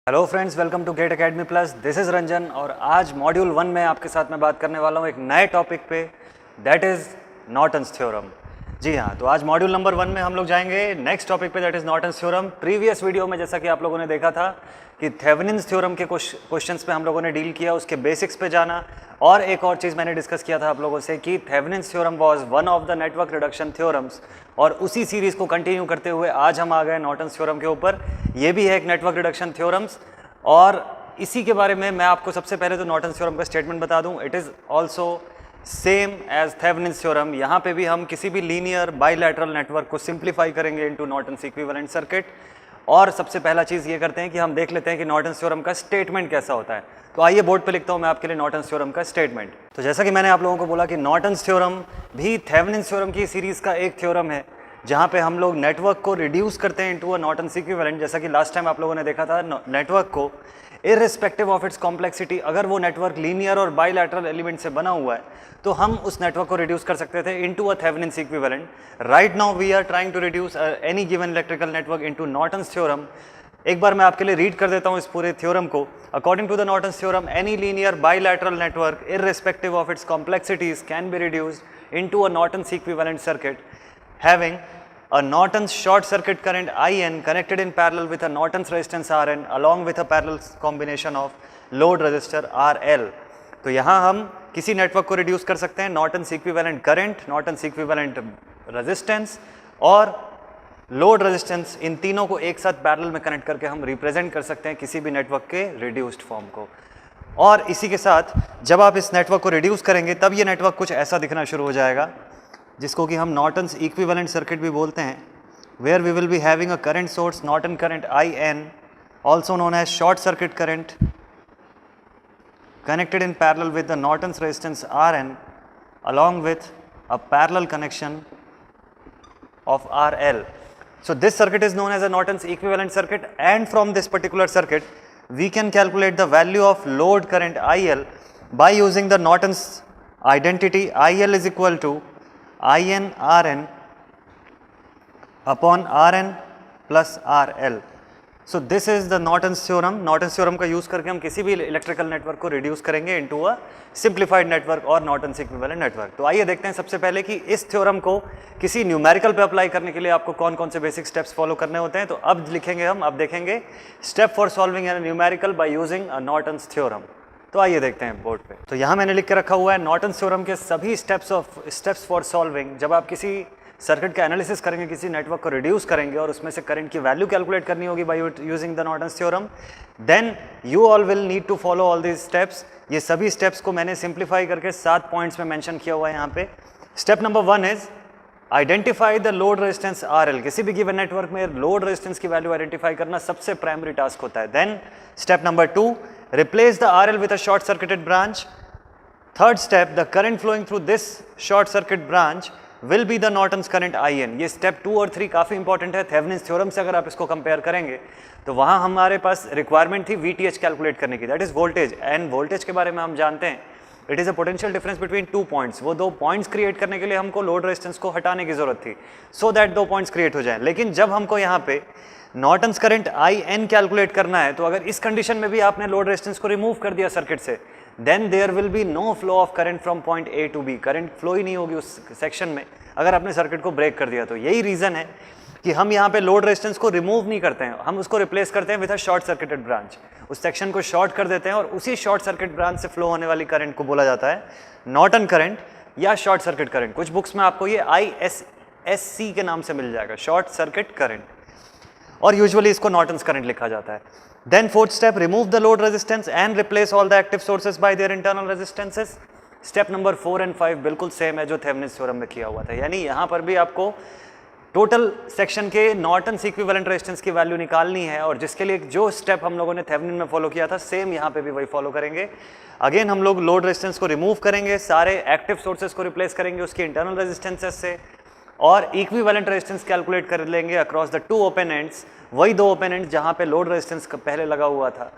Hello friends, welcome to GATE academy plus. This is Ranjan और आज module 1 में आपके साथ मैं बात करने वाला हूँ एक नए टॉपिक पे, दैट इज़ नॉर्टन्स थ्योरम। जी हाँ, तो आज मॉड्यूल नंबर 1 में हम लोग जाएंगे नेक्स्ट टॉपिक पे, that is Norton's theorem. Previous video में जैसा कि आप लोगों ने देखा था कि थेवेनिन्स थ्योरम के क्वेश्चंस पे हम लोगों ने डील किया, उसके बेसिक्स पे जाना। और एक और चीज़ मैंने डिस्कस किया था आप लोगों से कि Thevenin's theorem was one of the network reduction theorems, और उसी सीरीज़ को कंटिन्यू करते हुए आज हम आ गए नॉर्टन्स थ्योरम के ऊपर। ये भी है एक नेटवर्क रिडक्शन थ्योरम्स, और इसी के बारे में मैं आपको सबसे पहले तो नॉर्टन्स थ्योरम का स्टेटमेंट बता दूं। It is also same as Thevenin's theorem. यहाँ पे भी हम किसी भी लीनियर बाइलैटरल नेटवर्क को सिंप्लीफाई करेंगे इनटू नॉर्टन्स इक्विवेलेंट सर्किट। और सबसे पहला चीज़ ये करते हैं कि हम देख लेते हैं कि नॉर्टन्स थ्योरम का स्टेटमेंट कैसा होता है। तो आइए बोर्ड पे लिखता हूँ मैं आपके लिए नॉर्टन्स थ्योरम का स्टेटमेंट। तो जैसा कि मैंने आप लोगों को बोला कि नॉर्टन्स थ्योरम भी थेवेनिन्स थ्योरम की सीरीज़ का एक थ्योरम है, जहाँ पे हम लोग नेटवर्क को रिड्यूस करते हैं इनटू अ नॉर्टन्स इक्विवेलेंट। जैसा कि लास्ट टाइम आप लोगों ने देखा था, नेटवर्क को इररिस्पेक्टिव ऑफ इट्स कॉम्प्लेक्सिटी, अगर वो नेटवर्क लीनियर और बाइलैटरल एलिमेंट से बना हुआ है तो हम उस नेटवर्क को रिड्यूस कर सकते थे into a Thevenin's equivalent. Right now we are trying to reduce any given electrical network into Norton's theorem. एक बार मैं आपके लिए रीड कर देता हूँ इस पूरे थ्योरम को। According to the Norton's theorem, any linear bilateral network irrespective of its complexities can be reduced into a Norton's equivalent circuit having a Norton's short circuit current IN connected in parallel with a Norton's resistance RN along with a parallel combination of load resistor RL। तो यहाँ हम किसी network को reduce कर सकते हैं Norton's equivalent current, Norton's equivalent resistance और load resistance, इन तीनों को एक साथ पैरेलल में कनेक्ट करके हम रिप्रेजेंट कर सकते हैं किसी भी नेटवर्क के रिड्यूस्ड फॉर्म को। और इसी के साथ जब आप इस नेटवर्क को रिड्यूस करेंगे तब ये नेटवर्क कुछ ऐसा दिखना शुरू हो जाएगा, जिसको कि हम नॉर्टन्स इक्विवेलेंट सर्किट भी बोलते हैं, where we will be having a current source Norton current IN, also known as short circuit current, connected in parallel with the Norton's resistance RN along with a parallel connection of RL. So this circuit is known as a Norton's equivalent circuit, and from this particular circuit we can calculate the value of load current IL by using the Norton's identity. IL is equal to IN RN upon RN plus RL. So this is the Norton's theorem. Norton's theorem का use करके हम किसी भी electrical network को reduce करेंगे into a simplified network और Norton's equivalent network. तो आइए देखते हैं सबसे पहले कि इस थ्योरम को किसी न्यूमेरिकल पे अप्लाई करने के लिए आपको कौन कौन से बेसिक स्टेप्स फॉलो करने होते हैं। तो अब लिखेंगे हम, अब देखेंगे step for solving an numerical by using a Norton's theorem. तो आइए देखते हैं बोर्ड पे। तो यहाँ मैंने लिख के रखा हुआ है नॉर्टन्स थ्योरम के सभी स्टेप्स फॉर सॉल्विंग। जब आप किसी सर्किट का एनालिसिस करेंगे, किसी नेटवर्क को रिड्यूस करेंगे और उसमें से करंट की वैल्यू कैलकुलेट करनी होगी by using the Norton's theorem, then you all will need to follow all these steps. ये सभी स्टेप्स को मैंने सिंप्लीफाई करके 7 पॉइंट्स में मेंशन किया हुआ है यहाँ पे। Step number 1 is identify the load resistance RL। किसी भी गिवन नेटवर्क में लोड रेजिस्टेंस की वैल्यू आइडेंटिफाई करना सबसे प्राइमरी टास्क होता है। Then step number 2, replace the RL with a short circuited branch. Third step, the current flowing through this short circuit branch will be the Norton's current IN। ये step 2 और 3 काफ़ी important है। Thevenin's theorem से अगर आप इसको compare करेंगे तो वहाँ हमारे पास रिक्वायरमेंट थी VTH कैलकुलेट करने की, that is voltage. End voltage के बारे में हम जानते हैं it is a potential difference between 2 points. वो 2 पॉइंट्स क्रिएट करने के लिए हमको लोड रेजिस्टेंस को हटाने की जरूरत थी सो दैट 2 पॉइंट्स क्रिएट हो जाए। लेकिन जब हमको यहाँ पे नॉर्टन्स करंट IN कैलकुलेट करना है, तो अगर इस कंडीशन में भी आपने लोड रेजिस्टेंस को रिमूव कर दिया सर्किट से, then there will be no flow of current from point A to B। Current flow ही नहीं होगी उस सेक्शन में अगर आपने सर्किट को ब्रेक कर दिया। तो यही रीज़न है कि हम यहाँ पे लोड रेजिस्टेंस को रिमूव नहीं करते हैं, हम उसको रिप्लेस करते हैं with a short circuited branch. उस सेक्शन को शॉर्ट कर देते हैं और उसी शॉर्ट सर्किट ब्रांच से फ्लो होने वाली करंट को बोला जाता है नॉर्टन करंट या शॉर्ट सर्किट करंट। कुछ बुक्स में आपको ये ISSC के नाम से मिल जाएगा, शॉर्ट सर्किट करंट, और यूजुअली इसको नॉर्टन्स करंट लिखा जाता है। Then fourth step, remove the load resistance and replace all the active sources bye their internal resistances. Step number 4 and 5 बिल्कुल सेम है जो थेवेनिन्स थ्योरम में किया हुआ था, यानी यहाँ पर भी आपको टोटल सेक्शन के नॉर्टन्स इक्विवेलेंट रेजिस्टेंस की वैल्यू निकालनी है, और जिसके लिए जो स्टेप हम लोगों ने थेवेनिन में फॉलो किया था सेम यहाँ पे भी वही फॉलो करेंगे। अगेन हम लोग लोड रेजिस्टेंस को रिमूव करेंगे, सारे एक्टिव सोर्सेज को रिप्लेस करेंगे उसके इंटरनल रेजिस्टेंसेस से, और इक्विवेलेंट रेजिस्टेंस कैलकुलेट कर लेंगे अक्रॉस द 2 ओपन एंड्स, वही 2 ओपन एंड्स जहाँ पे लोड रेजिस्टेंस पहले लगा हुआ था।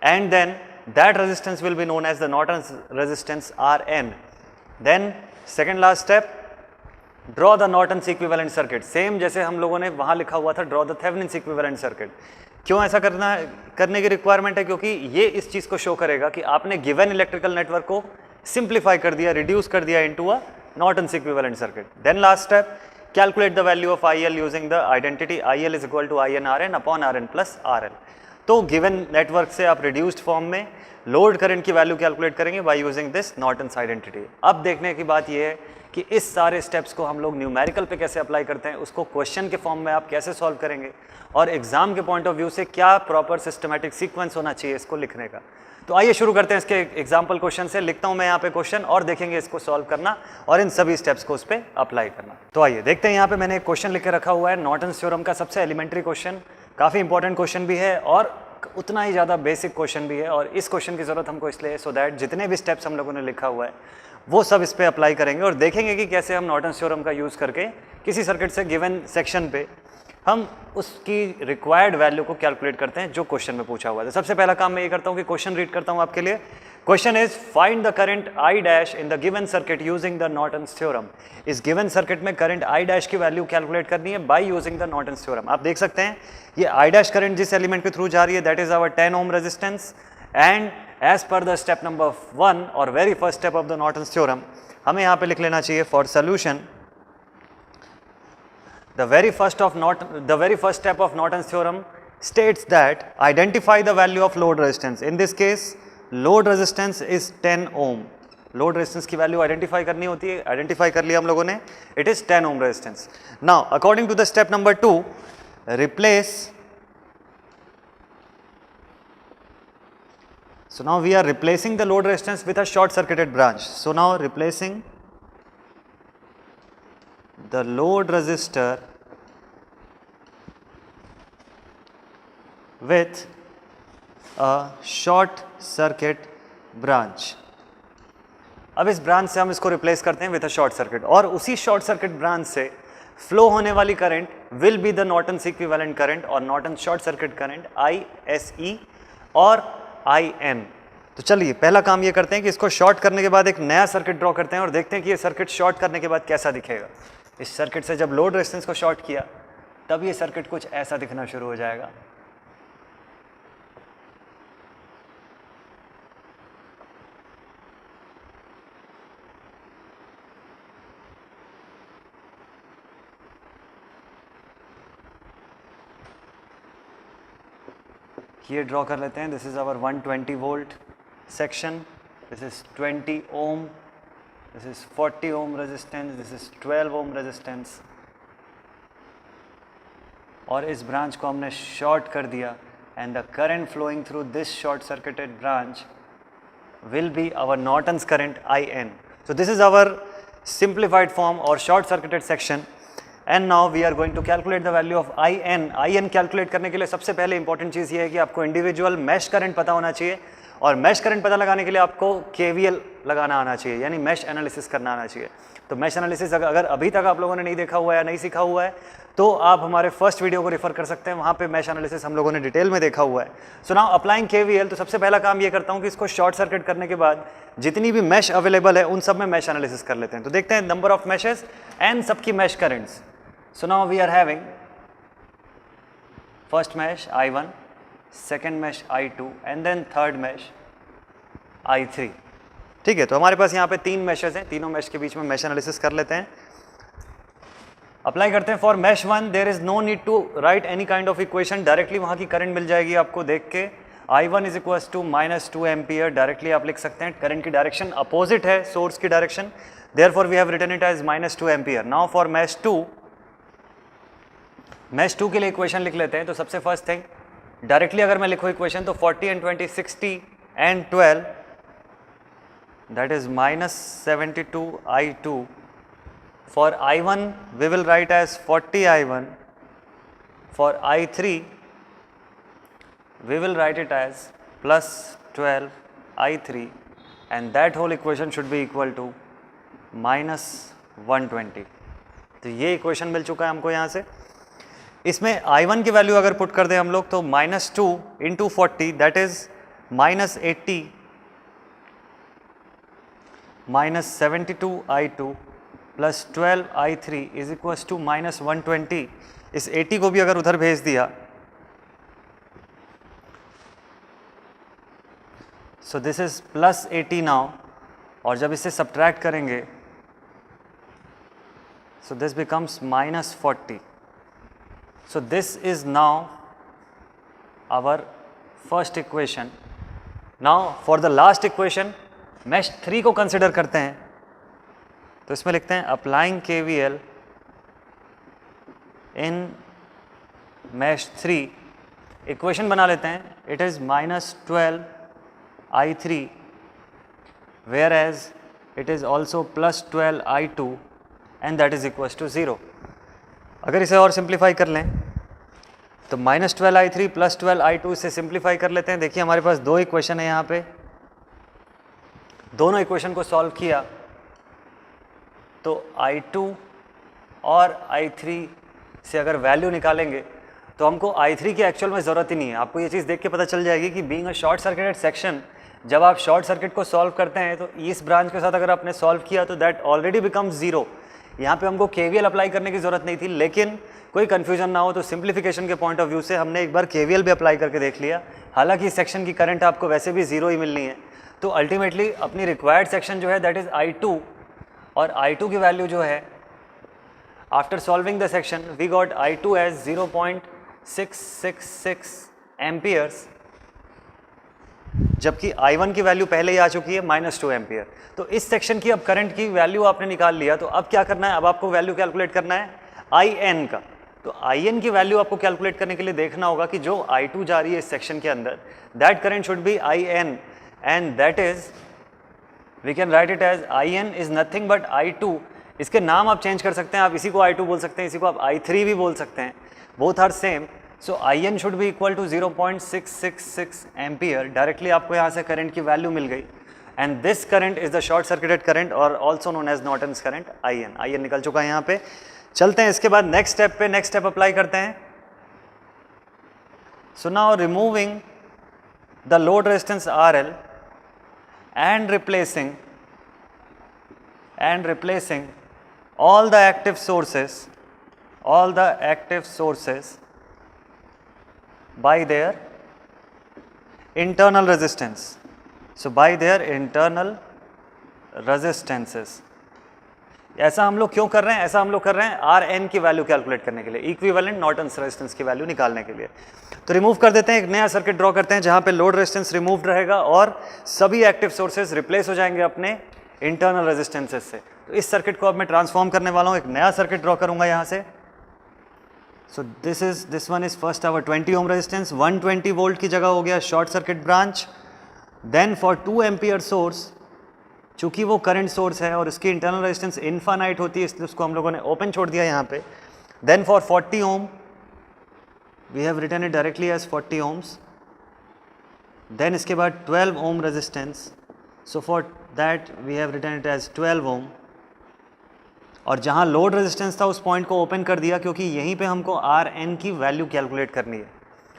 And then that resistance will be known as the Norton's resistance RN। Then second last step, draw the Norton's equivalent circuit. Same जैसे हम लोगों ने वहाँ लिखा हुआ था draw the Thevenin's equivalent circuit. क्यों ऐसा करने की रिक्वायरमेंट है? क्योंकि ये इस चीज़ को शो करेगा कि आपने गिवन इलेक्ट्रिकल नेटवर्क को सिंप्लीफाई कर दिया, रिड्यूस कर दिया into a Norton's equivalent circuit. Then last step, calculate the value of IL using the identity IL is equal to IN/RN upon RN plus RL। तो given network से आप reduced form में load current की value calculate करेंगे by using this Norton's identity. अब देखने की बात यह है कि इस सारे स्टेप्स को हम लोग न्यूमेरिकल पे कैसे अप्लाई करते हैं, उसको क्वेश्चन के फॉर्म में आप कैसे सॉल्व करेंगे, और एग्जाम के पॉइंट ऑफ व्यू से क्या प्रॉपर सिस्टमैटिक सीक्वेंस होना चाहिए इसको लिखने का। तो आइए शुरू करते हैं इसके एग्जाम्पल क्वेश्चन से। लिखता हूं मैं यहाँ पे क्वेश्चन और देखेंगे इसको सॉल्व करना और इन सभी स्टेप्स को उस पर अप्लाई करना। तो आइए देखते हैं, यहाँ पे मैंने एक क्वेश्चन लिख के रखा हुआ है, नॉर्टन्स थ्योरम का सबसे एलिमेंट्री क्वेश्चन, काफ़ी इंपॉर्टेंट क्वेश्चन भी है और उतना ही ज़्यादा बेसिक क्वेश्चन भी है। और इस क्वेश्चन की ज़रूरत हमको इसलिए सो दैट जितने भी स्टेप्स हम लोगों ने लिखा हुआ है वो सब इस पर अप्लाई करेंगे और देखेंगे कि कैसे हम नॉर्टन्स थ्योरम का यूज़ करके किसी सर्किट से गिवन सेक्शन पे हम उसकी रिक्वायर्ड वैल्यू को कैलकुलेट करते हैं जो क्वेश्चन में पूछा हुआ है। तो सबसे पहला काम मैं ये करता हूँ कि क्वेश्चन रीड करता हूँ आपके लिए। Question is find the current I dash in the given circuit using the Norton's theorem. इस गिवन सर्किट में करंट I डैश की वैल्यू कैलकुलेट करनी है by using the Norton's theorem. आप देख सकते हैं ये I डैश करंट जिस एलिमेंट के थ्रू जा रही है that is our 10 ohm resistance, and as per the step number 1 और very first step of the Norton's theorem हमें यहाँ पे लिख लेना चाहिए for solution the very first step of Norton's theorem states that identify the value of load resistance. In this case load resistance is 10 ohm. load resistance की value identify करनी होती है, आइडेंटिफाई कर लिया हम लोगों ने, it is 10 ohm resistance. Now according to the step number 2, replace, so now we are replacing the load resistance with a short circuited branch. So now replacing the load resistor with a short circuit branch. अब इस branch से हम इसको replace करते हैं with a short circuit, और उसी short circuit branch से फ्लो होने वाली current will be the Norton's equivalent current और Norton short circuit current ISE और IN। तो चलिए पहला काम ये करते हैं कि इसको शॉर्ट करने के बाद एक नया सर्किट ड्रॉ करते हैं और देखते हैं कि ये सर्किट शॉर्ट करने के बाद कैसा दिखेगा। इस सर्किट से जब लोड रेजिस्टेंस को शॉर्ट किया तब ये सर्किट कुछ ऐसा दिखना शुरू हो जाएगा। ये ड्रॉ कर लेते हैं, this is our 120 volt section, this is 20 ohm, this is 40 ohm resistance, this is 12 ohm resistance, और इस ब्रांच को हमने शॉर्ट कर दिया and the current flowing through this short circuited branch will be our Norton's current IN. So this is our simplified form or short circuited section, and now we are going to calculate the value of IN. IN calculate करने के लिए सबसे पहले important चीज़ ये है कि आपको individual mesh current पता होना चाहिए, और मैश करंट पता लगाने के लिए आपको KVL लगाना आना चाहिए, यानी मैश एनालिसिस करना आना चाहिए। तो मैश एनालिसिस अगर अभी तक आप लोगों ने नहीं देखा हुआ है या नहीं सीखा हुआ है तो आप हमारे फर्स्ट वीडियो को रेफर कर सकते हैं, वहाँ पे मैश एनालिसिस हम लोगों ने डिटेल में देखा हुआ है। सो नाउ अप्लाइंग KVL, तो सबसे पहला काम ये करता हूँ कि इसको शॉर्ट सर्किट करने के बाद जितनी भी मैश अवेलेबल है उन सब में मैश एनालिसिस कर लेते हैं। तो देखते हैं नंबर ऑफ मैशेस एंड सबकी mesh currents. So now we are having first mesh I1, second mesh I2 and then third mesh I3। ठीक है, तो हमारे पास यहाँ पे 3 मैशेस हैं, तीनों मैश के बीच में मैश एनालिसिस कर लेते हैं, अप्लाई करते हैं। For mesh 1 there is no need to write any kind of equation, directly वहाँ की करंट मिल जाएगी आपको देख के। I1 is equals to -2 ampere, directly आप लिख सकते हैं, करंट की डायरेक्शन अपोजिट है सोर्स की direction, therefore we have written it as -2 ampere. Now for mesh 2 के लिए इक्वेशन लिख लेते हैं। तो सबसे फर्स्ट थिंग, डायरेक्टली अगर मैं लिखूँ इक्वेशन तो 40 and 20 60 and 12 that is -72 I2. For I1 we will write as 40 I1, for I3 we will write it as plus 12 I3, and that whole equation should be equal to -120। तो ये equation मिल चुका है हमको यहाँ से। इसमें I1 की value अगर पुट कर दें हम लोग तो -2 into 40 that is -80 -72 I2 plus 12 I3 is equals to -120। इस 80 को भी अगर उधर भेज दिया so this is plus 80 now, और जब इसे सब्ट्रैक्ट करेंगे so this becomes minus 40. So this is now our first equation. Now for the last equation, mesh 3 को consider करते हैं, तो इसमें लिखते हैं applying KVL in mesh 3, equation बना लेते हैं, it is minus 12I3 whereas it is also plus 12I2 and that is equals to 0. अगर इसे और सिंप्लीफाई कर लें तो माइनस 12I3 प्लस 12I2 इसे सिंप्लीफाई कर लेते हैं. देखिए हमारे पास दो इक्वेशन है यहाँ पे, दोनों इक्वेशन को सॉल्व किया तो I2 और I3 से अगर वैल्यू निकालेंगे तो हमको I3 की एक्चुअल में ज़रूरत ही नहीं है. आपको ये चीज़ देख के पता चल जाएगी कि being a short circuited section, जब आप शॉर्ट सर्किट को सॉल्व करते हैं तो इस ब्रांच के साथ अगर आपने सॉल्व किया तो दैट ऑलरेडी बिकम्स 0. यहाँ पे हमको KVL अप्लाई करने की ज़रूरत नहीं थी, लेकिन कोई कन्फ्यूजन ना हो तो सिंप्लीफिकेशन के पॉइंट ऑफ व्यू से हमने एक बार KVL भी अप्लाई करके देख लिया. हालांकि इस सेक्शन की करंट आपको वैसे भी 0 ही मिलनी है, तो अल्टीमेटली अपनी रिक्वायर्ड सेक्शन जो है दैट इज़ I2, और I2 की वैल्यू जो है after solving the section we got I2 as 0.666 amperes, जबकि I1 की वैल्यू पहले ही आ चुकी है -2 एम्पियर. तो इस सेक्शन की अब करंट की वैल्यू आपने निकाल लिया, तो अब क्या करना है, अब आपको वैल्यू कैलकुलेट करना है IN का. तो IN की वैल्यू आपको कैलकुलेट करने के लिए देखना होगा कि जो I2 जा रही है इस सेक्शन के अंदर, that current should be IN, and that is we can write it as IN is nothing but I2. इसके नाम आप चेंज कर सकते हैं, आप इसी को I2 बोल सकते हैं, इसी को आप I3 भी बोल सकते हैं, both are same. So IN should be equal to 0.666 ampere. Directly आपको यहाँ से करंट की वैल्यू मिल गई, and this current is the short circuited current और also known as Norton's current IN निकल चुका है यहाँ पे. चलते हैं इसके बाद नेक्स्ट स्टेप पे, नेक्स्ट स्टेप अप्लाई करते हैं. So now removing the load resistance RL and replacing all the active sources by their internal resistance. So by their internal resistances. ऐसा हम लोग क्यों कर रहे हैं, ऐसा हम लोग कर रहे हैं RN की वैल्यू कैलकुलेट करने के लिए, इक्विवेलेंट नॉर्टन्स रेजिस्टेंस की वैल्यू निकालने के लिए. तो रिमूव कर देते हैं, एक नया सर्किट ड्रॉ करते हैं जहां पे लोड रेजिस्टेंस रिमूव्ड रहेगा और सभी एक्टिव सोर्सेज रिप्लेस हो जाएंगे अपने इंटरनल रेजिस्टेंसेस से. तो इस सर्किट को अब मैं ट्रांसफॉर्म करने वाला हूं, एक नया सर्किट ड्रॉ करूंगा यहाँ से. So this one is first our 20 ohm resistance, 120 volt की जगह हो गया short circuit branch. Then for 2 ampere source, चूंकि वो करंट सोर्स है और इसकी इंटरनल रेजिस्टेंस इनफाइनाइट होती है, इसलिए उसको हम लोगों ने ओपन छोड़ दिया यहाँ पे. Then for 40 ohm we have written it directly as 40 ohms. Then इसके बाद 12 ohm resistance, so for that we have written it as 12 ohm. और जहाँ लोड रेजिस्टेंस था उस पॉइंट को ओपन कर दिया क्योंकि यहीं पे हमको RN की वैल्यू कैलकुलेट करनी है.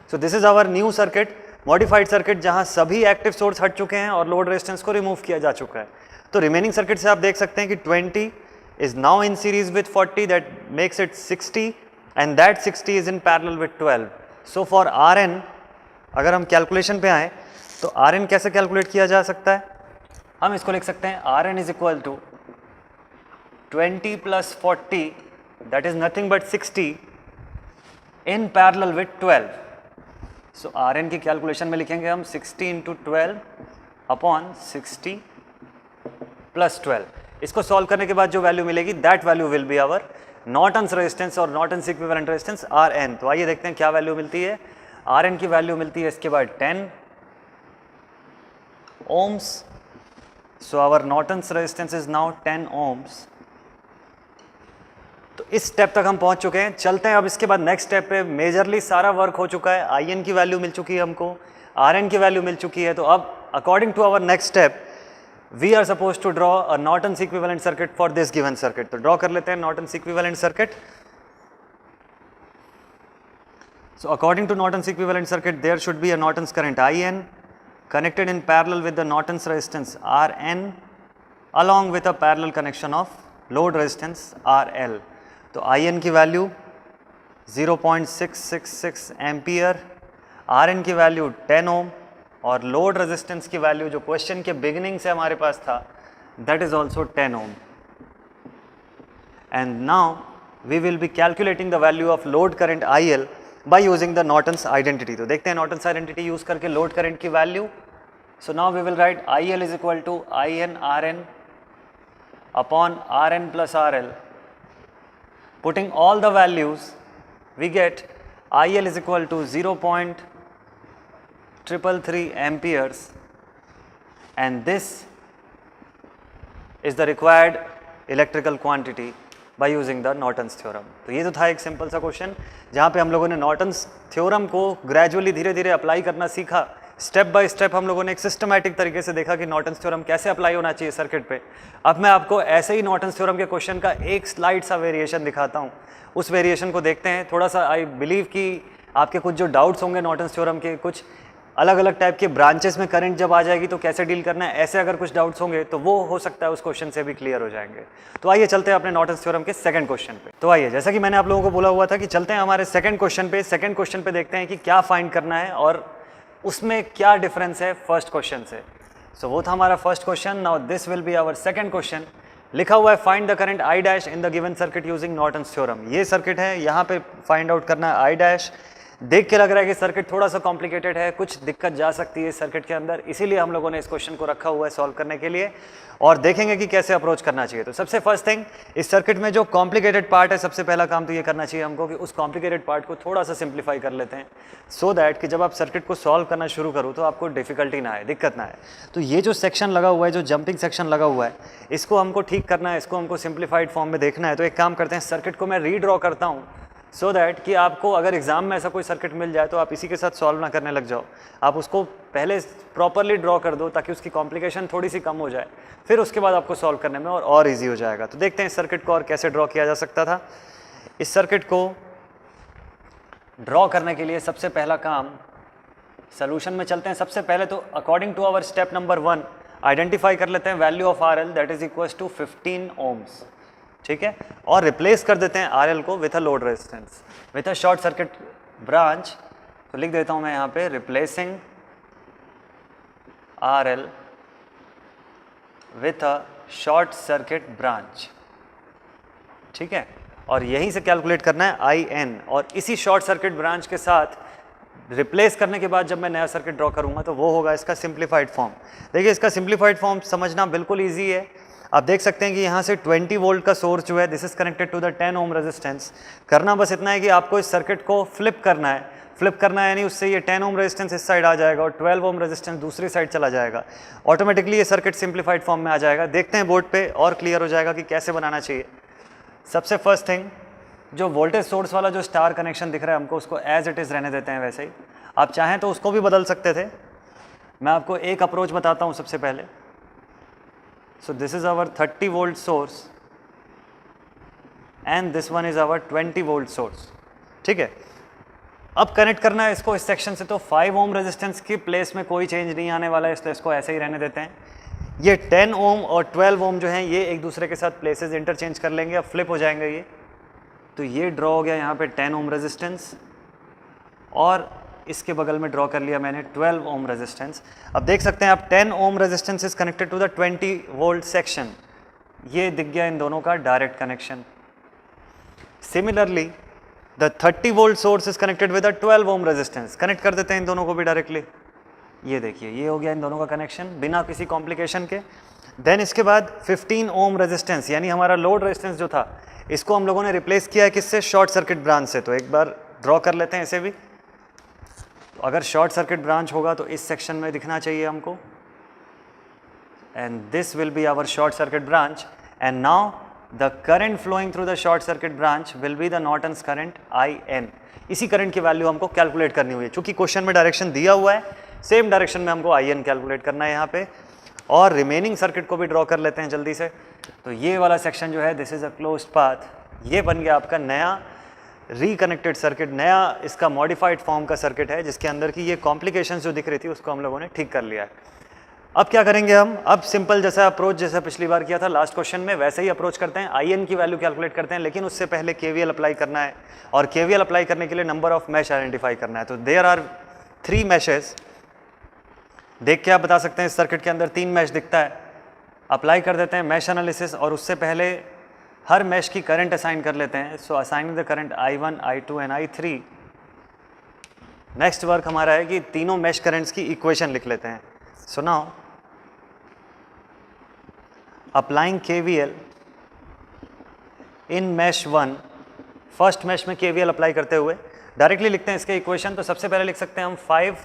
So this is our new circuit, modified circuit, जहाँ सभी एक्टिव सोर्स हट चुके हैं और लोड रेजिस्टेंस को रिमूव किया जा चुका है. तो रिमेनिंग सर्किट से आप देख सकते हैं कि 20 is now in series with 40, that makes it 60, and that 60 is in parallel with 12. So for RN अगर हम कैलकुलेशन पे आए तो RN कैसे कैलकुलेट किया जा सकता है, हम इसको लिख सकते हैं RN is equal to 20 plus 40, that is nothing but 60 in parallel with 12. So RN की कैलकुलेशन में लिखेंगे हम 60 इंटू 12 अपॉन 60 प्लस 12. इसको सॉल्व करने के बाद जो वैल्यू मिलेगी that value will be our Norton's resistance और नॉर्टन्स इक्विवेलेंट रेजिस्टेंस RN. तो आइए देखते हैं क्या वैल्यू मिलती है. RN की वैल्यू मिलती है इसके बाद 10 ohms. So our Norton's resistance is now 10 ohms. तो इस स्टेप तक हम पहुंच चुके हैं. चलते हैं अब इसके बाद नेक्स्ट स्टेप पे. मेजरली सारा वर्क हो चुका है, IN की वैल्यू मिल चुकी है हमको, RN की वैल्यू मिल चुकी है. तो अब according to our next step we are suppose to draw a Norton's equivalent circuit for this given circuit. तो ड्रॉ कर लेते हैं Norton's equivalent circuit. So according to Norton's equivalent circuit, there should be a Norton's current IN connected in parallel with the Norton's resistance RN along with a parallel connection of load resistance RL. तो IN की value 0.666 ampere, RN की value 10 ohm, और load resistance की value जो question के beginning से हमारे पास था that is also 10 ohm. And now we will be calculating the value of load current IL by using the Norton's identity. तो देखते हैं नॉर्टन्स आइडेंटिटी यूज करके लोड करंट की value. So now we will write IL is equal to IN RN upon RN plus RL. Putting all the values, we get IL is equal to 0.333 amperes, and this is the required electrical quantity by using the Norton's theorem. तो ये तो था एक simple सा question जहाँ पे हम लोगों ने नॉर्टन्स थ्योरम को ग्रेजुअली धीरे धीरे अप्लाई करना सीखा। स्टेप बाय स्टेप हम लोगों ने एक सिस्टमैटिक तरीके से देखा कि नॉर्टन्स थ्योरम कैसे अप्लाई होना चाहिए सर्किट पे। अब मैं आपको ऐसे ही नॉर्टन्स थ्योरम के क्वेश्चन का एक स्लाइड सा वेरिएशन दिखाता हूँ, उस वेरिएशन को देखते हैं। थोड़ा सा आई बिलीव कि आपके कुछ जो डाउट्स होंगे नॉर्टन्स थ्योरम के, कुछ अलग अलग टाइप के ब्रांचेस में करंट जब आ जाएगी तो कैसे डील करना है, ऐसे अगर कुछ डाउट्स होंगे तो वो हो सकता है उस क्वेश्चन से भी क्लियर हो जाएंगे। तो आइए चलते हैं अपने नॉर्टन्स थ्योरम के सेकंड क्वेश्चन पे। तो आइए, जैसा कि मैंने आप लोगों को बोला हुआ था कि चलते हैं हमारे सेकंड क्वेश्चन पे। सेकंड क्वेश्चन पे देखते हैं कि क्या फाइंड करना है और उसमें क्या डिफरेंस है फर्स्ट क्वेश्चन से। सो वो था हमारा first question. Now this will be our second question. लिखा हुआ है find the current I dash in the given circuit using Norton's theorem. ये सर्किट है, यहाँ पे फाइंड आउट करना है I डैश। देख के लग रहा है कि सर्किट थोड़ा सा कॉम्प्लिकेटेड है, कुछ दिक्कत जा सकती है इस सर्किट के अंदर, इसीलिए हम लोगों ने इस क्वेश्चन को रखा हुआ है सॉल्व करने के लिए और देखेंगे कि कैसे अप्रोच करना चाहिए। तो सबसे फर्स्ट थिंग, इस सर्किट में जो कॉम्प्लिकेटेड पार्ट है, सबसे पहला काम तो ये करना चाहिए हमको कि उस कॉम्प्लिकेटेड पार्ट को थोड़ा सा सिंप्लीफाई कर लेते हैं, सो दैट कि जब आप सर्किट को सॉल्व करना शुरू करो तो आपको डिफिकल्टी ना आए, दिक्कत ना आए। तो ये जो सेक्शन लगा हुआ है, जो जंपिंग सेक्शन लगा हुआ है, इसको हमको ठीक करना है, इसको हमको सिंप्लीफाइड फॉर्म में देखना है। तो एक काम करते हैं, सर्किट को मैं रीड्रॉ करता हूँ सो दैट कि आपको अगर एग्जाम में ऐसा कोई सर्किट मिल जाए तो आप इसी के साथ सॉल्व ना करने लग जाओ, आप उसको पहले प्रॉपरली ड्रॉ कर दो ताकि उसकी कॉम्प्लिकेशन थोड़ी सी कम हो जाए, फिर उसके बाद आपको सॉल्व करने में और ईजी हो जाएगा। तो देखते हैं इस सर्किट को और कैसे ड्रॉ किया जा सकता था। इस सर्किट को ड्रॉ करने के लिए सबसे पहला काम, सोल्यूशन में चलते हैं। सबसे पहले तो according to our step number 1 identify कर लेते हैं value of RL that is equal to 15 ohms, ठीक है, और रिप्लेस कर देते हैं RL को with a load resistance with a short circuit branch. तो लिख देता हूं मैं यहाँ पे replacing RL with a short circuit branch, ठीक है, और यहीं से कैलकुलेट करना है IN, और इसी शॉर्ट सर्किट ब्रांच के साथ रिप्लेस करने के बाद जब मैं नया सर्किट ड्रॉ करूंगा तो वो होगा इसका सिंप्लीफाइड फॉर्म। देखिए इसका सिंप्लीफाइड फॉर्म समझना बिल्कुल ईजी है। आप देख सकते हैं कि यहाँ से 20 वोल्ट का सोर्स जो है this is connected to the 10 ohm resistance. करना बस इतना है कि आपको इस सर्किट को फ्लिप करना है। फ्लिप करना है यानी उससे ये 10 ओम रेजिस्टेंस इस साइड आ जाएगा और 12 ओम रेजिस्टेंस दूसरी साइड चला जाएगा। ऑटोमेटिकली ये सर्किट सिंप्लीफाइड फॉर्म में आ जाएगा। देखते हैं बोर्ड पे और क्लियर हो जाएगा कि कैसे बनाना चाहिए। सबसे फर्स्ट थिंग, जो वोल्टेज सोर्स वाला जो स्टार कनेक्शन दिख रहा है हमको, उसको एज इट इज़ रहने देते हैं वैसे ही। आप चाहें तो उसको भी बदल सकते थे। मैं आपको एक अप्रोच बताता हूँ सबसे पहले। So this is our 30 volt source and this one is our 20 volt source, ठीक है। अब कनेक्ट करना है इसको इस सेक्शन से, तो 5 ओम रेजिस्टेंस की प्लेस में कोई चेंज नहीं आने वाला है, इसलिए इसको ऐसे ही रहने देते हैं। ये 10 ओम और 12 ओम जो हैं ये एक दूसरे के साथ प्लेसेस इंटरचेंज कर लेंगे, अब फ्लिप हो जाएंगे ये। तो ये ड्रॉ हो गया यहाँ पे 10 ओम रेजिस्टेंस और इसके बगल में ड्रॉ कर लिया मैंने 12 ओम रेजिस्टेंस। अब देख सकते हैं आप 10 ohm resistance is connected to the 20 volt section. ये दिख गया इन दोनों का direct connection. Similarly the 30 volt source is connected with the 12 ohm resistance. Connect कर देते हैं इन दोनों को भी डायरेक्टली। ये देखिए ये हो गया इन दोनों का कनेक्शन बिना किसी कॉम्प्लिकेशन के। देन इसके बाद 15 ओम रेजिस्टेंस यानी हमारा लोड रेजिस्टेंस जो था, इसको हम लोगों ने रिप्लेस किया है किससे? शॉर्ट सर्किट ब्रांच से। तो एक बार ड्रॉ कर लेते हैं इसे भी। अगर शॉर्ट सर्किट ब्रांच होगा तो इस सेक्शन में दिखना चाहिए हमको, and this will be our short circuit branch. And now the current flowing through the short circuit branch will be the Norton's current IN। इसी करंट की वैल्यू हमको कैलकुलेट करनी हुई है, चूंकि क्वेश्चन में डायरेक्शन दिया हुआ है, सेम डायरेक्शन में हमको IN कैलकुलेट करना है यहाँ पे। और रिमेनिंग सर्किट को भी ड्रॉ कर लेते हैं जल्दी से। तो ये वाला सेक्शन जो है this is a closed path. ये बन गया आपका नया रिकनेक्टेड सर्किट, नया इसका मॉडिफाइड फॉर्म का सर्किट है, जिसके अंदर की ये कॉम्प्लिकेशंस जो दिख रही थी उसको हम लोगों ने ठीक कर लिया है। अब क्या करेंगे हम? अब सिंपल जैसा अप्रोच जैसा पिछली बार किया था लास्ट क्वेश्चन में, वैसे ही अप्रोच करते हैं। IN की वैल्यू कैलकुलेट करते हैं, लेकिन उससे पहले KVL अप्लाई करना है, और KVL अप्लाई करने के लिए नंबर ऑफ मैश आइडेंटिफाई करना है। तो देयर आर 3 मैशेस देख के आप बता सकते हैं इस सर्किट के अंदर 3 मैश दिखता है, अप्लाई कर देते हैं मैश एनालिसिस और उससे पहले हर मैश की करंट असाइन कर लेते हैं। So assigning the current I1, I2 and I3। Next work हमारा है कि तीनों मैश करंट्स की इक्वेशन लिख लेते हैं। So now applying KVL in mash 1, first mash में KVL अप्लाई करते हुए डायरेक्टली लिखते हैं इसके इक्वेशन। तो सबसे पहले लिख सकते हैं हम 5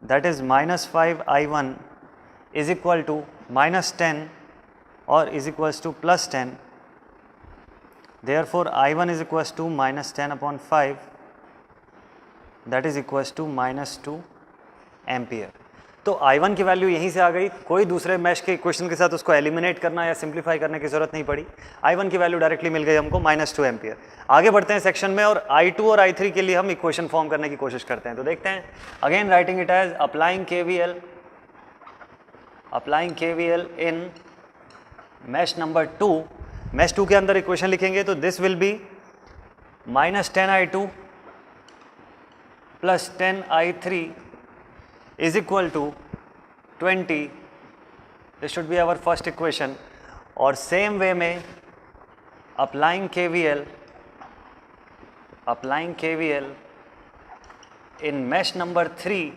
that is -5I1 is equal to -10 और is equals to +10। Therefore I1 is equals to -10/5 that is equals to -2 ampere. तो I1 की वैल्यू यहीं से आ गई, कोई दूसरे मैश के इक्वेशन के साथ उसको एलिमिनेट करना या सिंप्लीफाई करने की जरूरत नहीं पड़ी। I1 की वैल्यू डायरेक्टली मिल गई हमको -2 एम्पियर। आगे बढ़ते हैं सेक्शन में और I2 और I3 के लिए हम इक्वेशन फॉर्म करने की कोशिश करते हैं। तो देखते हैं, again writing it as applying KVL in mesh number 2। Mesh 2 के अंदर इक्वेशन लिखेंगे तो this will be -10I2 + 10I3 is equal to 20। this should be our first equation। और सेम वे में applying KVL in mesh number 3,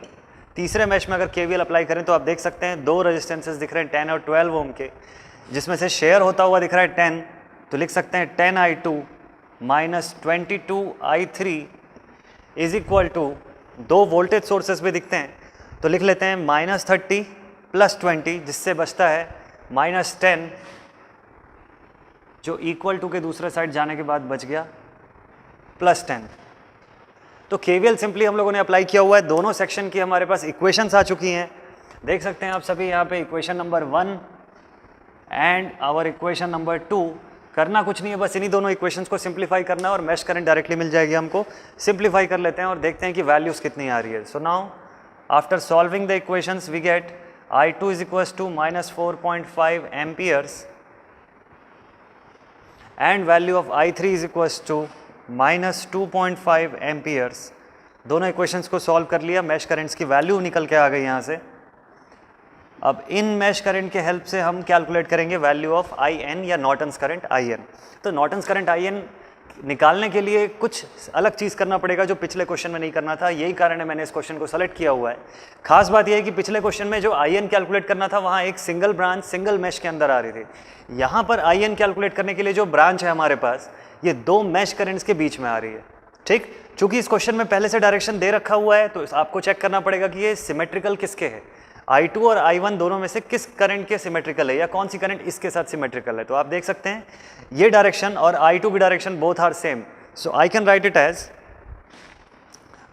तीसरे mash में अगर KVL apply करें तो आप देख सकते हैं दो रेजिस्टेंसेस दिख रहे हैं 10 और 12 ओम के, जिसमें से शेयर होता हुआ दिख रहा है 10। तो लिख सकते हैं 10I2 - 22I3 is equal to, दो वोल्टेज सोर्सेस भी दिखते हैं तो लिख लेते हैं -30 + 20, जिससे बचता है -10 जो इक्वल टू के दूसरे साइड जाने के बाद बच गया +10। तो KVL सिंपली हम लोगों ने अप्लाई किया हुआ है। दोनों सेक्शन की हमारे पास इक्वेशंस आ चुकी हैं, देख सकते हैं आप सभी यहाँ पे equation number 1 and our equation number 2। करना कुछ नहीं है, बस इन्हीं दोनों इक्वेशंस को सिंप्लीफाई करना है और मैश करंट डायरेक्टली मिल जाएगी हमको। सिंप्लीफाई कर लेते हैं और देखते हैं कि वैल्यूज़ कितनी आ रही है। So now after solving the equations we get I2 is equals to -4.5 amperes and value of I3 is equals to -2.5 amperes। दोनों इक्वेशंस को सॉल्व कर लिया, मैश करंट्स की वैल्यू निकल के आ गई यहाँ से। अब इन मैश करंट के हेल्प से हम कैलकुलेट करेंगे वैल्यू ऑफ IN या नॉर्टन्स करंट IN। तो नॉर्टन्स करंट IN निकालने के लिए कुछ अलग चीज़ करना पड़ेगा जो पिछले क्वेश्चन में नहीं करना था। यही कारण है मैंने इस क्वेश्चन को सेलेक्ट किया हुआ है। खास बात यह है कि पिछले क्वेश्चन में जो IN कैलकुलेट करना था वहाँ एक सिंगल ब्रांच सिंगल मैश के अंदर आ रही थी। यहाँ पर IN कैलकुलेट करने के लिए जो ब्रांच है हमारे पास, ये दो मैश करंट्स के बीच में आ रही है। ठीक, चूंकि इस क्वेश्चन में पहले से डायरेक्शन दे रखा हुआ है तो आपको चेक करना पड़ेगा कि ये सिमेट्रिकल किसके है। I2 और I1 दोनों में से किस करंट के सिमेट्रिकल है या कौन सी करंट इसके साथ सिमेट्रिकल है। तो आप देख सकते हैं ये डायरेक्शन और I2 की direction both are same. So I can write it as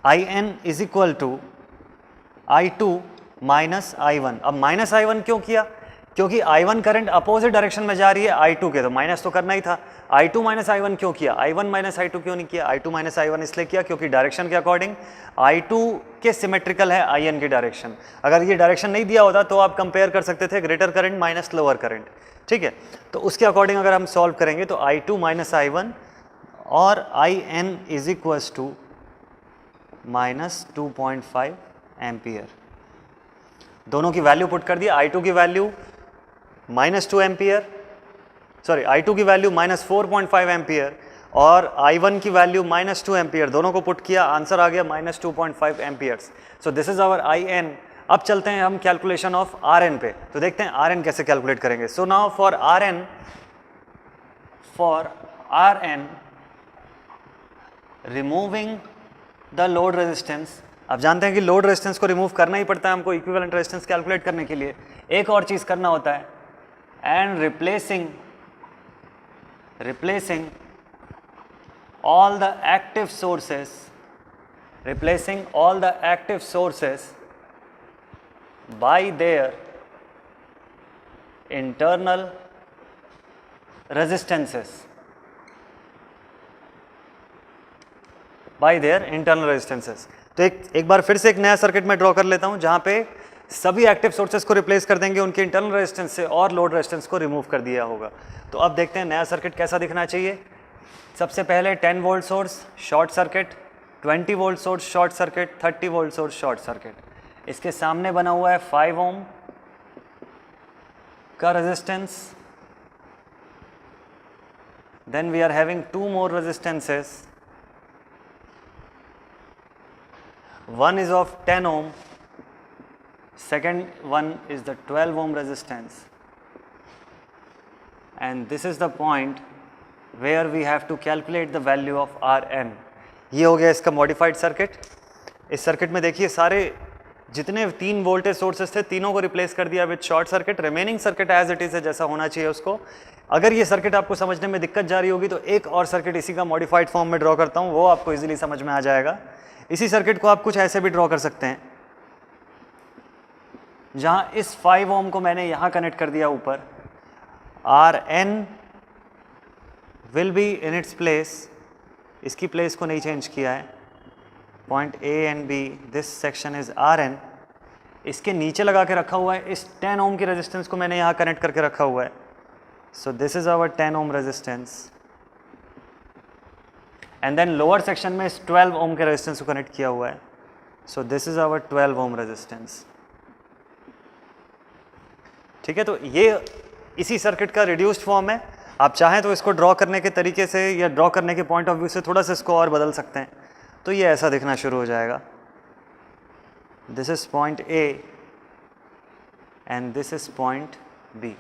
IN is equal to I2 - I1। अब -I1 क्यों किया? क्योंकि I1 करंट अपोजिट डायरेक्शन में जा रही है I2 के, तो माइनस तो करना ही था। I2 - I1 क्यों किया? I1 - I2 क्यों नहीं किया? I2 - I1 इसलिए किया क्योंकि डायरेक्शन के अकॉर्डिंग I2 के सिमेट्रिकल है IN की डायरेक्शन। अगर ये डायरेक्शन नहीं दिया होता तो आप कंपेयर कर सकते थे greater current minus lower current. ठीक है, तो उसके अकॉर्डिंग अगर हम सॉल्व करेंगे तो I2 - I1 और IN is equals to -2.5 ampere. दोनों की वैल्यू पुट कर दिया। I2 की वैल्यू -2 एम्पियर, सॉरी I2 की वैल्यू -4.5 एम्पियर और I1 की वैल्यू -2 एम्पियर, दोनों को पुट किया, आंसर आ गया -2.5 amperes. So this is our IN। अब चलते हैं हम कैलकुलेशन ऑफ RN पे, तो देखते हैं RN कैसे कैलकुलेट करेंगे। So now for RN removing the load resistance. अब जानते हैं कि लोड रेजिस्टेंस को रिमूव करना ही पड़ता है हमको इक्विवेलेंट रेजिस्टेंस कैलकुलेट करने के लिए। एक और चीज़ करना होता है, and replacing all the active sources by their internal resistances, तो एक बार फिर से एक नया सर्किट में ड्रॉ कर लेता हूं जहां पे सभी एक्टिव सोर्सेस को रिप्लेस कर देंगे उनके इंटरनल रेजिस्टेंस से और लोड रेजिस्टेंस को रिमूव कर दिया होगा। तो अब देखते हैं नया सर्किट कैसा दिखना चाहिए। सबसे पहले 10 volt source short circuit, 20 volt source short circuit, 30 volt source short circuit. इसके सामने बना हुआ है 5 ओम का resistance, then we are having 2 more resistances, one is of 10 ohm, second one is the 12 ohm resistance, and this is the point where we have to calculate the value of Rn. ये हो गया इसका modified circuit. इस circuit में देखिए सारे जितने 3 voltage sources थे तीनों को रिप्लेस कर दिया with short circuit, remaining circuit as it is है जैसा होना चाहिए उसको। अगर ये सर्किट आपको समझने में दिक्कत जा रही होगी तो एक और सर्किट इसी का मॉडिफाइड फॉर्म में ड्रॉ करता हूँ, वो आपको इजीली समझ में आ जाएगा। इसी सर्किट को आप कुछ ऐसे भी ड्रॉ कर सकते हैं, जहाँ इस 5 ओम को मैंने यहाँ कनेक्ट कर दिया ऊपर, Rn will be in its place, इसकी प्लेस को नहीं चेंज किया है, point A and B, this section is Rn। इसके नीचे लगा के रखा हुआ है, इस 10 ओम की रेजिस्टेंस को मैंने यहाँ कनेक्ट करके रखा हुआ है। So this is our 10 ohm resistance, and then lower section में इस 12 ओम के रेजिस्टेंस को कनेक्ट किया हुआ है। So this is our 12 ohm resistance. ठीक है, तो ये इसी सर्किट का रिड्यूस्ड फॉर्म है। आप चाहें तो इसको ड्रॉ करने के तरीके से या ड्रॉ करने के पॉइंट ऑफ व्यू से थोड़ा सा इसको और बदल सकते हैं, तो ये ऐसा दिखना शुरू हो जाएगा। This is point A and this is point B।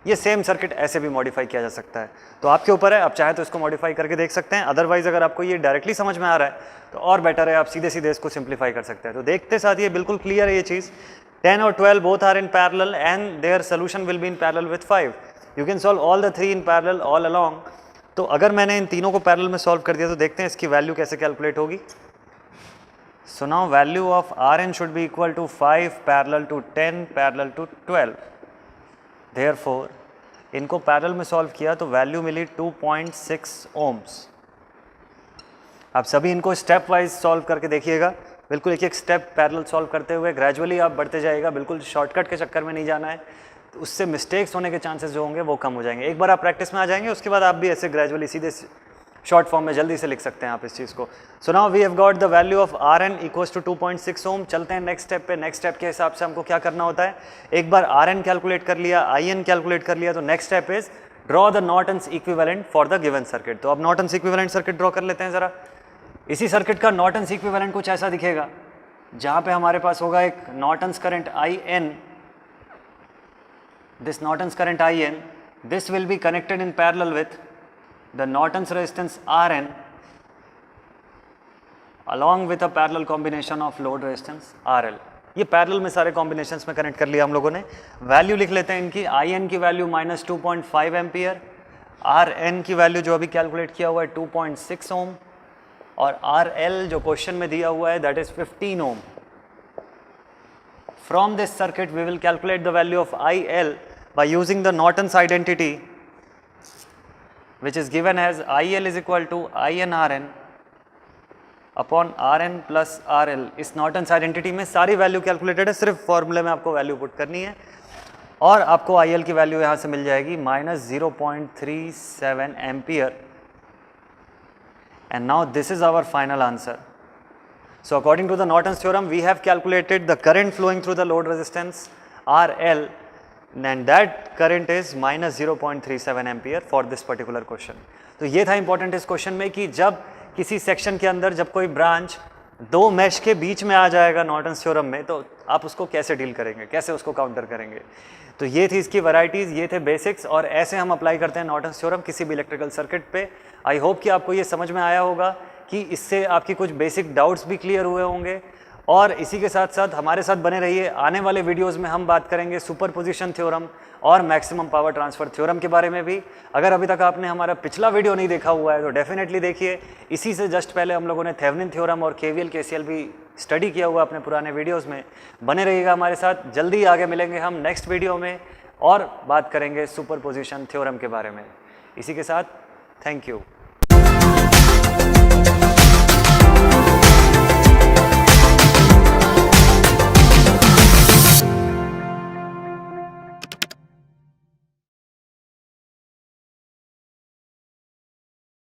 ये सेम सर्किट ऐसे भी मॉडिफाई किया जा सकता है, तो आपके ऊपर है, आप चाहें तो इसको मॉडिफाई करके देख सकते हैं। अदरवाइज अगर आपको ये डायरेक्टली समझ में आ रहा है तो और बेटर है, आप सीधे सीधे इसको सिंप्लीफाई कर सकते हैं। तो देखते साथ ये बिल्कुल क्लियर है ये चीज़। 10 और 12 both are in parallel and their solution will be in parallel with 5. You can solve all the 3 in parallel all along. तो अगर मैंने इन तीनों को पैरेलल में सॉल्व कर दिया तो देखते हैं इसकी वैल्यू कैसे कैलकुलेट होगी। So now value of Rn should be equal to 5 parallel to 10 parallel to 12। Therefore इनको पैरेलल में सॉल्व किया तो वैल्यू मिली 2.6 ओम्स। आप सभी इनको स्टेप वाइज सॉल्व करके देखिएगा, बिल्कुल एक एक स्टेप पैरेलल सॉल्व करते हुए ग्रेजुअली आप बढ़ते जाइएगा, बिल्कुल शॉर्टकट के चक्कर में नहीं जाना है, तो उससे मिस्टेक्स होने के चांसेस जो होंगे वो कम हो जाएंगे। एक बार आप प्रैक्टिस में आ जाएंगे उसके बाद आप भी ऐसे ग्रेजुअली सीधे शॉर्ट फॉर्म में जल्दी से लिख सकते हैं आप इस चीज़ को। So now we have got the value of Rn equals to 2.6 ohm. चलते हैं नेक्स्ट स्टेप पे। नेक्स्ट स्टेप के हिसाब से हमको क्या करना होता है, एक बार Rn कैलकुलेट कर लिया, In कैलकुलेट कर लिया, तो next step is draw the Norton's equivalent for the given circuit. तो अब नॉर्टन्स इक्विवेलेंट सर्किट ड्रॉ कर लेते हैं ज़रा। इसी सर्किट का नॉर्टन्स इक्विवेलेंट कुछ ऐसा दिखेगा, जहाँ पे हमारे पास होगा एक Norton's current In, this Norton's current In, this will be connected in parallel with the Norton's resistance Rn along with a parallel combination of load resistance RL। ये पैरेलल में सारे कॉम्बिनेशंस में कनेक्ट कर लिया हम लोगों ने। वैल्यू लिख लेते हैं इनकी। In की वैल्यू -2.5 एम्पियर, Rn की वैल्यू जो अभी कैलकुलेट किया हुआ है 2.6 ओम, और RL जो क्वेश्चन में दिया हुआ है that is 15 ohm. From this circuit we will calculate the value of IL by using the Norton's identity, which is given as IL is equal to INRN upon Rn plus RL। इस Norton's identity में सारी value calculated है, सिर्फ फॉर्मूले में आपको value put करनी है और आपको IL की वैल्यू यहाँ से मिल जाएगी -0.37 ampere. And now this is our final answer. So according to the Norton's theorem, we have calculated the current flowing through the load resistance RL, and that current is -0.37 ampere for this particular question. तो ये था important इस question में कि जब किसी section के अंदर जब कोई ब्रांच दो मैश के बीच में आ जाएगा नॉर्टन्स थ्योरम में, तो आप उसको कैसे डील करेंगे, कैसे उसको काउंटर करेंगे। तो ये थी इसकी वैरायटीज़, ये थे बेसिक्स, और ऐसे हम अप्लाई करते हैं नॉर्टन्स थ्योरम किसी भी इलेक्ट्रिकल सर्किट पे। आई होप कि आपको ये समझ में आया होगा कि इससे आपकी कुछ बेसिक डाउट्स भी क्लियर हुए होंगे। और इसी के साथ साथ हमारे साथ बने रहिए, आने वाले वीडियोस में हम बात करेंगे सुपरपोजिशन थ्योरम और मैक्सिमम पावर ट्रांसफ़र थ्योरम के बारे में भी। अगर अभी तक आपने हमारा पिछला वीडियो नहीं देखा हुआ है तो डेफिनेटली देखिए। इसी से जस्ट पहले हम लोगों ने थेवेनिन थ्योरम और KVL KCL भी स्टडी किया हुआ अपने पुराने वीडियोज़ में। बने रहिएगा हमारे साथ, जल्दी आगे मिलेंगे हम नेक्स्ट वीडियो में और बात करेंगे सुपरपोजिशन थ्योरम के बारे में। इसी के साथ थैंक यू।